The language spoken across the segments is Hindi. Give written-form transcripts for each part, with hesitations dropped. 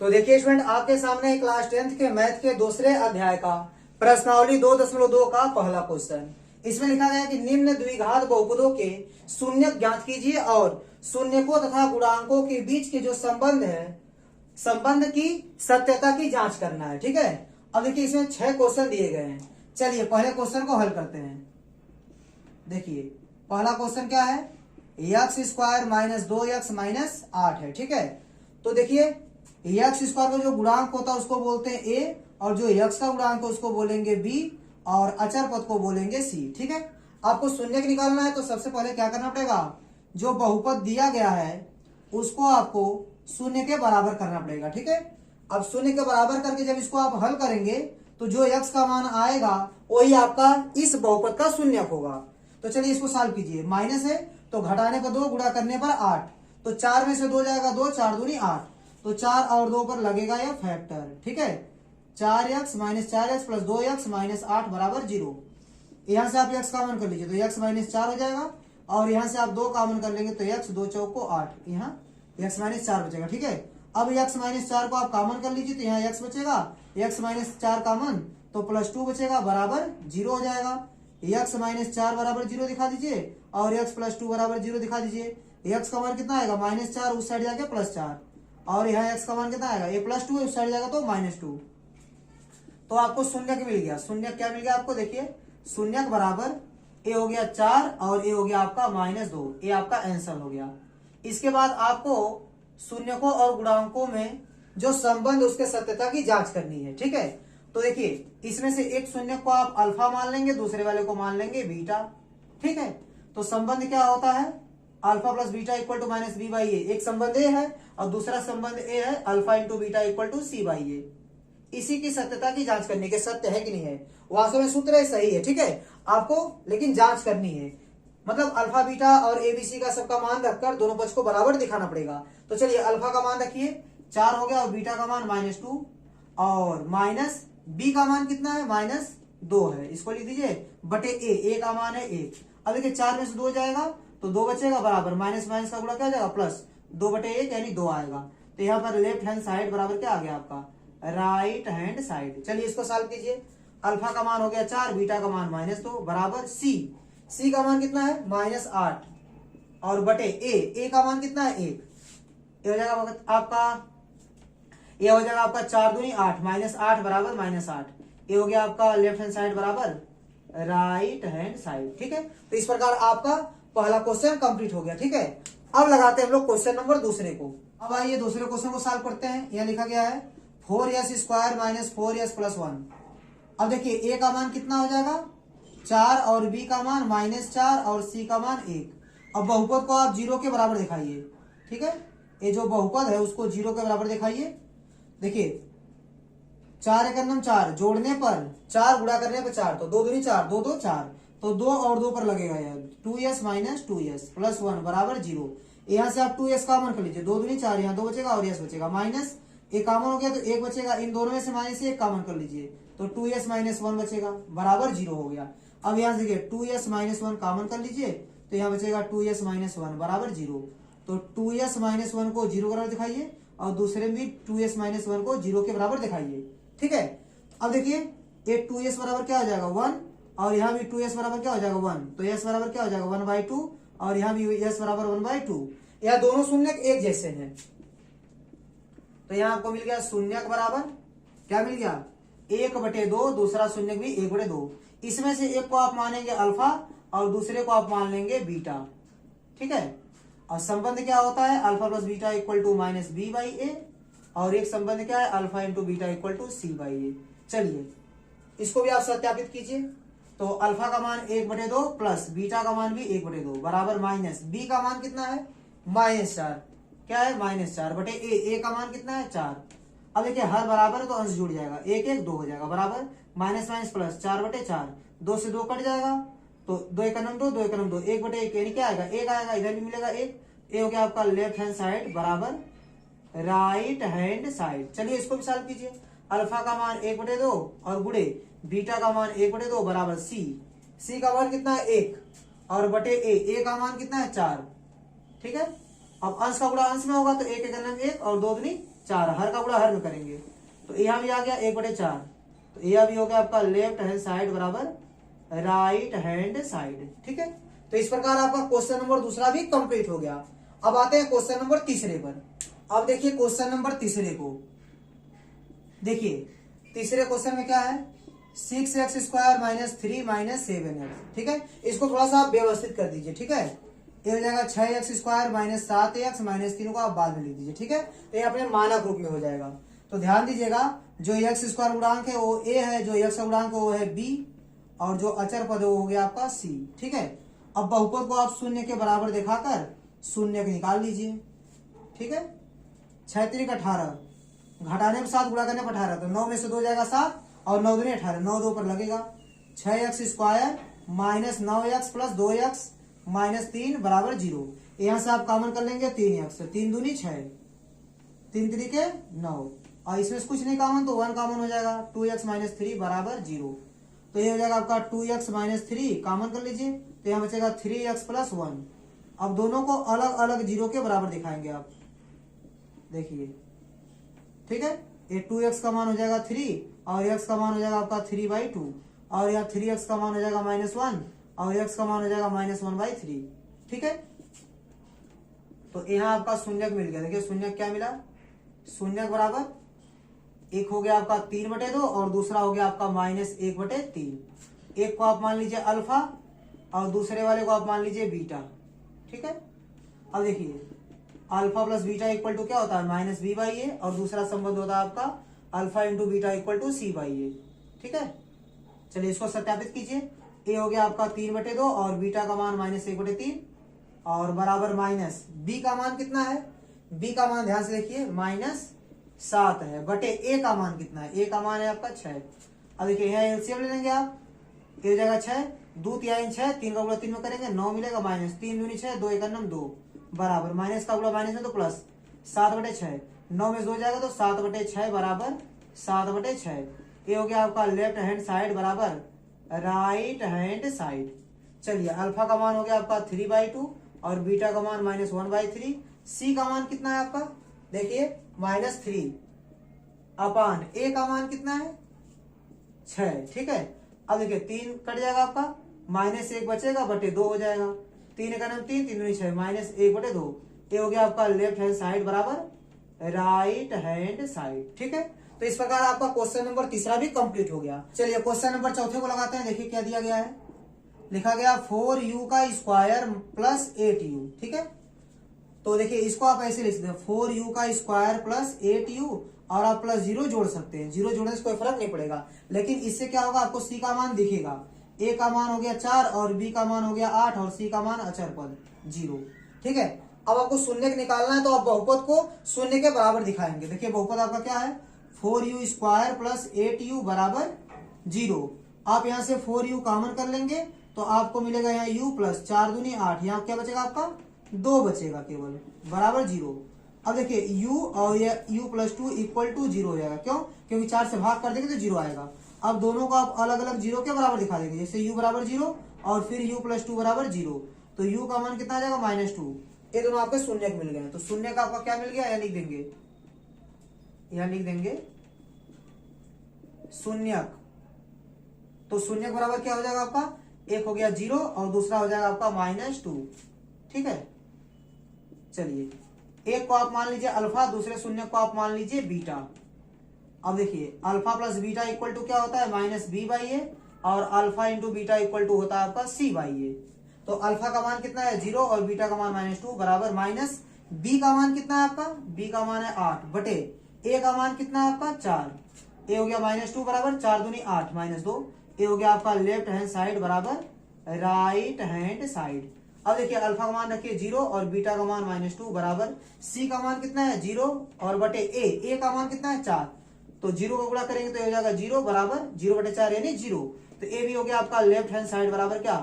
तो देखिए स्टूडेंट, आपके सामने क्लास 10th के मैथ के दूसरे अध्याय का प्रश्नावली 2.2 का पहला क्वेश्चन। इसमें लिखा गया कि निम्न द्विघात बहुपदों के शून्य ज्ञात कीजिए और शून्यकों तथा गुणांकों के बीच के जो संबंध है, संबंध की सत्यता की जांच करना है। ठीक है, अब देखिए इसमें 6 क्वेश्चन दिए गए हैं। चलिए पहले क्वेश्चन को हल करते हैं। देखिए पहला क्वेश्चन क्या है, x² माइनस 2x माइनस 8 है। ठीक है, तो देखिए x² का जो गुणांक होता है उसको बोलते हैं a, और जो x का गुणांक है उसको बोलेंगे b, और अचर पद को बोलेंगे c। ठीक है, आपको शून्य निकालना है तो सबसे पहले क्या करना पड़ेगा, जो बहुपद दिया गया है उसको आपको शून्य के बराबर करना पड़ेगा। ठीक है, अब शून्य के बराबर करके जब इसको आप हल करेंगे तो जो x का मान आएगा वही आपका इस बहुपद का शून्य होगा। तो चलिए इसको सॉल्व कीजिए। माइनस है तो घटाने पर 2, गुणा करने पर 8, तो 4 में से 2 जाएगा 2, 4 दूनी 8, तो 4 और 2 पर लगेगा यह फैक्टर। ठीक है, 4x minus 4x plus 2x minus 8 बराबर 0। यहां से आप x कॉमन कर लीजिए तो x माइनस 4 हो जाएगा, और यहां से आप 2 कॉमन कर लेंगे तो x 2 चौक को 8, यहाँ x माइनस 4 बचेगा। ठीक है, अब x माइनस 4 को आप कॉमन कर लीजिए तो यहाँ x बचेगा, x माइनस 4 कॉमन तो प्लस 2 बचेगा बराबर 0 हो जाएगा। x माइनस 4 बराबर 0 दिखा दीजिए और x प्लस 2 बराबर 0 दिखा दीजिए। x का मान कितना आएगा, माइनस 4 उस साइड जाके प्लस 4, और यहाँ x का मान कितना आएगा, ये प्लस 2 है उस साइड जाएगा तो माइनस 2। तो आपको शून्य मिल गया। शून्य क्या मिल गया आपको, देखिए शून्य बराबर a हो गया 4 और a हो गया आपका -2, ये आपका आंसर हो गया। इसके बाद आपको शून्यकों और गुणांकों में जो संबंध उसके सत्यता की जांच करनी है। ठीक है, तो देखिए इसमें से एक शून्य को आप अल्फा मान लेंगे, दूसरे वाले को मान लेंगे बीटा। ठीक है, तो संबंध क्या होता है, alpha plus beta equal to minus B by A. एक संबंध ए है और दूसरा संबंध ए है, alpha into beta equal to C by A. इसी की सत्यता की जांच करनी है कि सत्य है कि नहीं है। वास्तव में सूत्र है सही है, ठीक है, आपको लेकिन जांच करनी है। मतलब अल्फा बीटा और एबीसी का सबका मान रखकर दोनों पक्ष को बराबर दिखाना पड़ेगा। तो चलिए अल्फा का मान रखिए 4 हो गया, और बीटा का मान -2, और माइनस बी का मान कितना है, -2 है, इसको लिख दीजिए बटे ए का मान है 1। अब देखिए 4 में से 2 जाएगा तो 2 बचेगा बराबर माइनस माइनस का गुणा क्या जाएगा प्लस 2 बटे 1 यानी 2 आएगा। तो यहाँ पर लेफ्ट हैंड साइड बराबर क्या आ गया आपका, राइट हैंड साइड। चलिए इसको सॉल्व कीजिए। अल्फा का मान हो गया 4, बीटा का मान -2 बराबर सी का मान कितना है -8, और बटे ए का मान कितना है 1। ये हो जाएगा आपका, ये हो जाएगा आपका 4 दूनी 8, -8 बराबर -8। ये हो गया आपका लेफ्ट हैंड साइड बराबर राइट हैंड साइड। ठीक है, तो इस प्रकार आपका पहला क्वेश्चन कंप्लीट हो गया। ठीक है, अब लगाते हैं हम लोग क्वेश्चन नंबर दूसरे को। अब आइए दूसरे क्वेश्चन को सॉल्व करते हैं। यह लिखा गया है 4s² माइनस 4s प्लस 1। अब देखिए ए का मान कितना हो जाएगा 4, और बी का मान -4, और सी का मान 1। अब बहुपद को आप 0 के बराबर दिखाइए। ठीक है, ये जो बहुपद है उसको 0 के बराबर दिखाइए। देखिए 4 एकम 4 जोड़ने पर 4 गुणा करने पर 4, तो 2 दूनी 4, 2 2 4, तो 2 और 2 पर लगेगा यार 2s माइनस 2s प्लस 1 बराबर 0। यहाँ से आप 2s कॉमन कर लीजिए, 2 दूनी 4, यहाँ 2 बचेगा और s बचेगा, माइनस एक कॉमन हो गया तो 1 बचेगा, इन दोनों में से माइनस 1 कॉमन कर लीजिए तो 2s माइनस 1 बचेगा बराबर 0 हो गया। अब यहाँ से देखिए 2s माइनस 1 कॉमन कर लीजिए तो यहाँ बचेगा 2s माइनस 1 बराबर 0। तो 2s माइनस 1 को 0 बराबर दिखाइए, और दूसरे में भी 2s माइनस 1 को 0 के बराबर दिखाइए। ठीक है, अब देखिए ये 2s बराबर क्या हो जाएगा 1, और यहाँ भी 2s बराबर क्या हो जाएगा 1, तो s बराबर क्या हो जाएगा 1/2, और यहाँ भी s बराबर 1/2। यह दोनों शून्य एक जैसे हैं, तो यहाँ आपको मिल गया शून्य बराबर क्या मिल गया 1/2, दूसरा शून्य भी 1/2। इसमें से एक को आप मानेंगे अल्फा और दूसरे को आप मान लेंगे बीटा। ठीक है, और संबंध क्या होता है, alpha plus beta equal to minus B by A, और एक संबंध क्या है, alpha into beta equal to C by A. चलिए इसको भी आप सत्यापित कीजिए। तो अल्फा का मान 1/2 प्लस बीटा का मान भी 1/2 बराबर माइनस बी का मान कितना है -4, क्या है -4 बटे ए का मान कितना है 4। अब देखिए हर बराबर तो अंश जुड़ जाएगा, 1 1 2 हो जाएगा बराबर माइनस माइनस प्लस 4/4, 2 से 2 कट जाएगा तो 2 एकम 2, 2 एकम 2, 1/1 यानी क्या आएगा 1 आएगा, इधर भी मिलेगा 1। ये हो गया आपका लेफ्ट हैंड साइड बराबर राइट हैंड साइड। चलिए इसको भी सॉल्व कीजिए। अल्फा का मान 1/2 और गुणे बीटा का मान 1/2 बराबर सी का मान कितना है 1, और बटे ए का मान कितना है 4। ठीक है, अब अंश का गुणा अंश में होगा तो 1 एकम 1 और 2 दूनी 4, हर का गुणा हर में करेंगे तो यहाँ भी आ गया 1/4, तो यह भी हो गया आपका लेफ्ट हैंड साइड बराबर राइट हैंड साइड। ठीक है, तो इस प्रकार आपका क्वेश्चन नंबर दूसरा भी कंप्लीट हो गया। अब आते हैं क्वेश्चन नंबर तीसरे पर। अब देखिए क्वेश्चन नंबर तीसरे को, देखिए तीसरे क्वेश्चन में क्या है, 6x² - 3 - 7x। ठीक है, इसको थोड़ा सा आप व्यवस्थित कर दीजिए। ठीक है, ये हो जाएगा 6x² - 7x - 3 को आप बाद में लिख दीजिए। ठीक है, तो ये अपने मानक रूप में हो जाएगा। तो ध्यान दीजिएगा, जो x² गुणांक है वो a है, जो x गुणांक है वो है b, और जो अचर पद है वो हो गया आपका c। ठीक है, अब बहुपद को आप शून्य के बराबर दिखाकर शून्य को निकाल लीजिए। ठीक है, 6 × 3 = 18, घटाने पर 7, गुणा करने पर 18, तो 9 में से 2 जाएगा 7 और 9 दूनी 18, 9 2 पर लगेगा। 6x² - 9x + 2x - 3 बराबर 0। यहाँ से आप कॉमन कर लेंगे 3x, 3 दूनी 6, 3 3 के 9, और इसमें कुछ नहीं कॉमन तो 1 कॉमन हो जाएगा। 2x - 3 बराबर 0, तो ये हो जाएगा आपका 2x - 3 कॉमन कर लीजिए, तो यहाँ बचेगा 3x + 1। अब दोनों को अलग अलग 0 के बराबर दिखाएंगे आप, देखिए। ठीक है, ये 2x का मान हो जाएगा 3 और x का मान हो जाएगा आपका 3/2, और यहाँ 3x का मान हो जाएगा -1 और x का मान हो जाएगा -1/3। ठीक है, तो यहाँ आपका शून्यक मिल गया। देखिए शून्यक क्या मिला, शून्यक बराबर एक हो गया आपका 3/2 और दूसरा हो गया आपका -1/3। एक को आप मान लीजिए अल्फा और दूसरे वाले को आप मान लीजिए बीटा। ठीक है, अब देखिए alpha plus beta equal to क्या होता है, -b/a, और दूसरा संबंध होता है आपका alpha into beta equal to c/a। ठीक है, चलिए इसको सत्यापित कीजिए। ए हो गया आपका 3/2 और बीटा का मान -1/3 और बराबर माइनस बी का मान कितना है, बी का मान ध्यान से देखिए -7 है, बटे ए का मान कितना है, ए का मान है आपका 6। अब देखिए यहाँ एलसीएम ले लेंगे आप, ए हो जाएगा 6, 2 3 6, 3 का गुणा 3 में करेंगे 9 मिलेगा, -3 दूनी 6, 2 1 2 बराबर माइनस का गुणा माइनस में तो प्लस 7/6, 9 में 2 जाएगा तो 7/6 बराबर 7/6। ये हो गया आपका लेफ्ट हैंड साइड बराबर राइट हैंड साइड। चलिए अल्फा का मान हो गया आपका 3/2 और बीटा का मान -1/3। सी का मान कितना है आपका, देखिए -3 अपान ए का मान कितना है 6। ठीक है, अब देखिए 3 कट जाएगा आपका, -1 बचेगा बटे 2 हो जाएगा, 3 का नाम 3 3 दूनी 6, -1/2। ये हो गया आपका लेफ्ट हैंड साइड बराबर राइट हैंड साइड। ठीक है, तो इस प्रकार आपका क्वेश्चन नंबर तीसरा भी कंप्लीट हो गया। चलिए क्वेश्चन नंबर चौथे को लगाते हैं। देखिए क्या दिया गया है, लिखा गया 4u² + 8u। ठीक है, तो देखिए इसको आप ऐसे लिख सकते हैं 4u² + 8u, और आप +0 जोड़ सकते हैं, 0 जोड़ने से कोई फर्क नहीं पड़ेगा, लेकिन इससे क्या होगा आपको सी का मान दिखेगा, ए का मान हो गया 4 और बी का मान हो गया 8 और सी का मान अचर पद 0। ठीक है, अब आपको शून्य निकालना है तो आप बहुपद को शून्य के बराबर दिखाएंगे। देखिए बहुपद आपका क्या है, 4u² + 8u बराबर 0। आप यहाँ से 4u कॉमन कर लेंगे तो आपको मिलेगा यहाँ u प्लस 4 दूनी 8, यहाँ क्या बचेगा आपका 2 बचेगा केवल, बराबर 0। अब देखिए u और ये u + 2 = 0 हो जाएगा, क्यों, क्योंकि 4 से भाग कर देंगे तो 0 आएगा। अब दोनों को आप अलग अलग 0 के बराबर दिखा देंगे, जैसे u बराबर 0 और फिर u + 2 बराबर 0, तो u का मान कितना आ जाएगा -2। ये दोनों आपके शून्यक मिल गए, तो शून्य का आपका क्या मिल गया, यहाँ लिख देंगे, यहाँ लिख देंगे शून्यक। तो शून्यक बराबर क्या हो जाएगा आपका, एक हो गया 0 और दूसरा हो जाएगा आपका -2। ठीक है, चलिए एक को आप मान लीजिए अल्फा, दूसरे शून्य को आप मान लीजिए बीटा। अब देखिए alpha plus beta equal to क्या होता है -b/a, और alpha into beta equal to होता है आपका c/a। तो अल्फा का मान कितना है 0 और बीटा का मान -2 बराबर माइनस बी का मान कितना है आपका, बी का मान है 8 बटे ए का मान कितना है आपका 4। ए हो गया -2 बराबर 4 दूनी 8 -2। ए हो गया आपका लेफ्ट हैंड साइड बराबर राइट हैंड साइड। अब देखिए अल्फा का मान रखिए 0 और बीटा का मान -2 बराबर सी का मान कितना है 0 और बटे ए का मान कितना है 4। तो 0 को गुणा करेंगे तो हो जाएगा 0 बराबर 0/4 यानी 0। तो ए भी हो गया आपका लेफ्ट हैंड साइड बराबर क्या,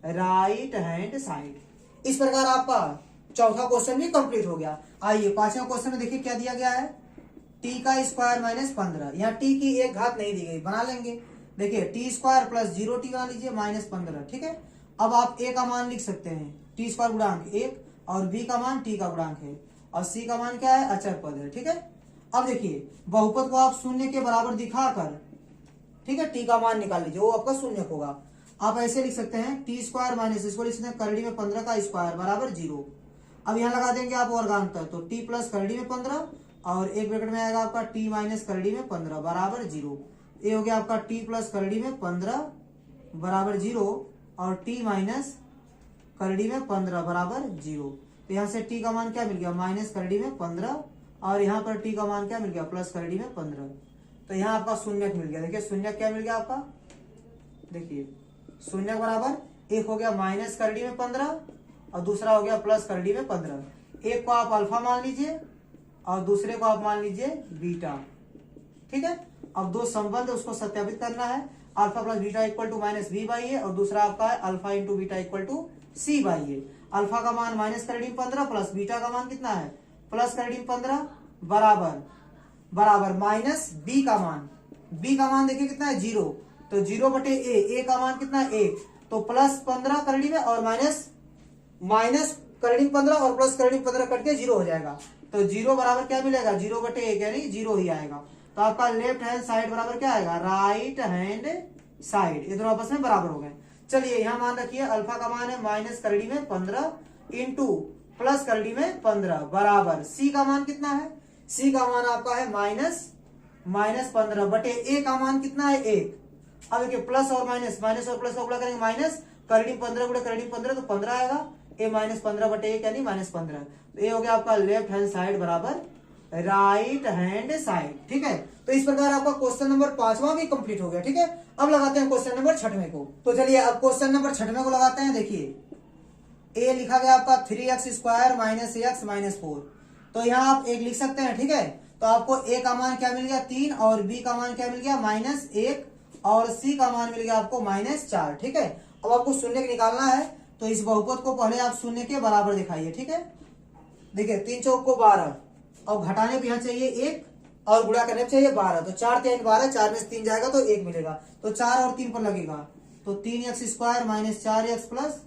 राइट हैंड साइड। इस प्रकार आपका चौथा क्वेश्चन भी कंप्लीट हो गया। आइए पांचवा क्वेश्चन में देखिए क्या दिया गया है, टी का स्क्वायर -15। यहाँ टी की एक घात नहीं दी गई, बना लेंगे। देखिए टी स्क्वायर प्लस 0t बना लीजिए -15। ठीक है, अब आप ए का मान लिख सकते हैं, टी स्क्वायर गुणांक 1 और बी का मान टी का गुणांक है और सी का मान क्या है अचर पद है। ठीक है, अब देखिए बहुपद को आप शून्य के बराबर दिखाकर, ठीक है, टी का मान निकाल लीजिए, वो आपका शून्य होगा। आप ऐसे लिख सकते हैं टी स्क्वायर माइनस, इसको लिख सकते हैं करड़ी में 15 का स्क्वायर बराबर 0। अब यहाँ लगा देंगे आप वर्गांतर, तो टी प्लस करड़ी में 15 और एक ब्रैकेट में आएगा आपका टी माइनस करड़ी में 15 बराबर 0। ये हो गया आपका टी प्लस करड़ी में 15 बराबर 0 और टी माइनस करड़ी में 15 बराबर 0। तो यहाँ से टी का मान क्या मिल गया, माइनस करड़ी में 15 और यहाँ पर टी का मान क्या मिल गया, प्लस करड़ी में 15। तो यहाँ आपका शून्यक मिल गया। देखिए शून्यक क्या मिल गया आपका, देखिए शून्यक बराबर एक हो गया माइनस करड़ी में 15 और दूसरा हो गया प्लस करड़ी में 15। एक को आप अल्फा मान लीजिए और दूसरे को आप मान लीजिए बीटा, ठीक है। अब दो संबंध उसको सत्यापित करना है, alpha plus beta equal to minus B by A और दूसरा आपका है alpha into beta equal to C by A. Alpha का मान माइनस करड़ी में 15 प्लस बीटा का मान कितना है प्लस करड़ी में 15 बराबर माइनस बी का मान, बी का मान देखिए कितना है 0, तो 0 बटे ए का मान कितना है 1, तो प्लस 15 करड़ी में और माइनस करड़ी में 15 और प्लस करड़ी में 15 कट के 0 हो जाएगा। तो 0 बराबर क्या मिलेगा 0 बटे 1 यानी 0 ही आएगा। तो आपका लेफ्ट हैंड साइड बराबर क्या आएगा राइट हैंड साइड, ये दोनों आपस में बराबर हो गए। चलिए यहाँ मान रखिए अल्फा का मान है माइनस करड़ी में 15 इंटू प्लस करड़ी में 15 बराबर सी का मान कितना है, सी का मान आपका है माइनस 15 बटे ए का मान कितना है 1। अब देखिए प्लस और माइनस और प्लस का गुणा करेंगे, माइनस करड़ी 15 गुणा करड़ी 15 तो 15 आएगा, ए माइनस 15 बटे 1 यानी माइनस 15। तो ये हो गया आपका लेफ्ट हैंड साइड बराबर राइट हैंड साइड, ठीक है। तो इस प्रकार आपका क्वेश्चन नंबर 5वां भी कंप्लीट हो गया, ठीक है। अब लगाते हैं क्वेश्चन नंबर 6वें को। तो चलिए अब क्वेश्चन नंबर 6वें को लगाते हैं। देखिए ए लिखा गया आपका 3x square minus x minus 4। तो यहाँ आप एक लिख सकते हैं, ठीक है। तो आपको ए का मान क्या मिल गया 3 और बी का मान क्या मिल गया -1 और सी का मान मिल गया आपको -4, ठीक है। अब आपको शून्य निकालना है, तो इस बहुपद को पहले आप शून्य के बराबर दिखाइए, ठीक है। देखिए 3 चौक को 12 और घटाने पे यहाँ चाहिए 1 और गुणा करने पे चाहिए 12, तो 4 3 12, 4 में से 3 जाएगा तो 1 मिलेगा, तो 4 और 3 पर लगेगा, तो 3x square minus 4x plus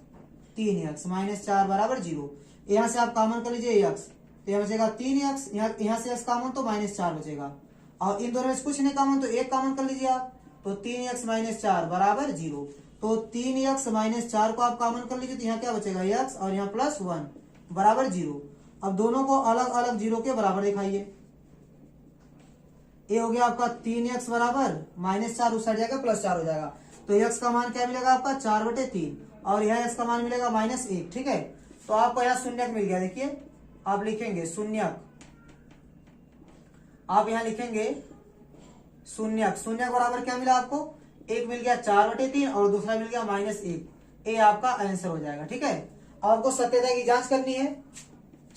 3x minus 4 बराबर 0। यहाँ से आप कॉमन कर लीजिए x, तो यहाँ बचेगा 3x, यहाँ से x कॉमन तो -4 बचेगा, और इन दोनों में से कुछ नहीं कॉमन तो 1 कॉमन कर लीजिए आप, तो 3x माइनस 4 बराबर 0। तो 3x माइनस 4 को आप कॉमन कर लीजिए, तो यहाँ क्या बचेगा x और यहाँ +1 बराबर 0। अब दोनों को अलग अलग 0 के बराबर दिखाइए। ये हो गया आपका 3x बराबर -4 उस साइड जाएगा +4 हो जाएगा, तो x का मान क्या मिलेगा आपका 4/3 और यहाँ x का मान मिलेगा -1, ठीक है। तो आपको यहाँ शून्यक मिल गया। देखिए आप लिखेंगे शून्यक, आप यहाँ लिखेंगे शून्यक, शून्यक बराबर क्या मिला आपको, एक मिल गया 4/3 और दूसरा मिल गया -1। ये आपका आंसर हो जाएगा, ठीक है। अब आपको सत्यता की जांच करनी है,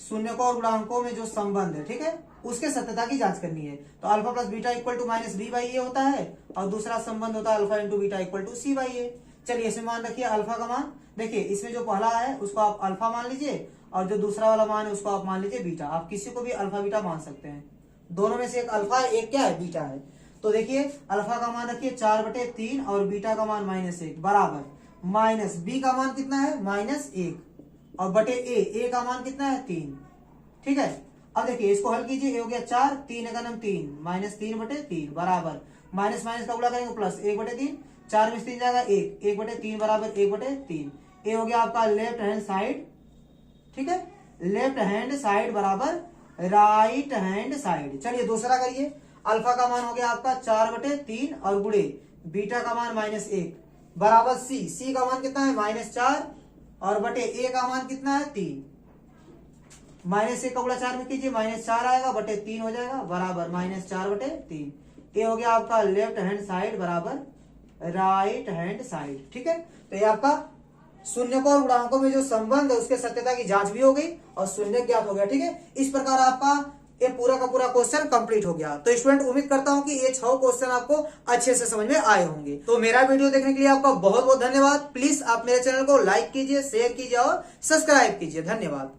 शून्य को और गुणांकों में जो संबंध है, ठीक है, उसके सत्यता की जांच करनी है। तो alpha plus beta equal to -b/a होता है और दूसरा संबंध होता है alpha into beta equal to c/a। चलिए इसमें मान रखिए अल्फा का मान, देखिए इसमें जो पहला है उसको आप अल्फा मान लीजिए और जो दूसरा वाला मान है उसको आप मान लीजिए बीटा। आप किसी को भी अल्फा बीटा मान सकते हैं, दोनों में से एक अल्फा है एक क्या है बीटा है। तो देखिए अल्फा का मान रखिए 4/3 और बीटा का मान -1 बराबर माइनस बी का मान कितना है -1 और बटे ए का मान कितना है 3, ठीक है। अब देखिए इसको हल कीजिए, हो गया 4 3 का नाम 3 -3/3 बराबर माइनस का गुणा करेंगे प्लस 1/3, 4 में से 3 जाएगा 1/3 बराबर 1/3। ये हो गया आपका लेफ्ट हैंड साइड, ठीक है, लेफ्ट हैंड साइड बराबर राइट हैंड साइड। चलिए दूसरा करिए, अल्फा का मान हो गया आपका 4/3 और गुणे बीटा का मान -1 बराबर सी का मान कितना है -4 और बटे ए का मान कितना है 3। -1 का गुणा 4 में कीजिए -4 आएगा बटे 3 हो जाएगा बराबर -4/3। ये हो गया आपका लेफ्ट हैंड साइड बराबर राइट हैंड साइड, ठीक है। तो ये आपका शून्य को और गुणांकों में जो संबंध है उसके सत्यता की जांच भी हो गई और शून्य ज्ञात हो गया, ठीक है। इस प्रकार आपका ये पूरा का पूरा क्वेश्चन कंप्लीट हो गया। तो स्टूडेंट उम्मीद करता हूं कि ये 6 क्वेश्चन आपको अच्छे से समझ में आए होंगे। तो मेरा वीडियो देखने के लिए आपका बहुत बहुत धन्यवाद। प्लीज आप मेरे चैनल को लाइक कीजिए, शेयर कीजिए और सब्सक्राइब कीजिए। धन्यवाद।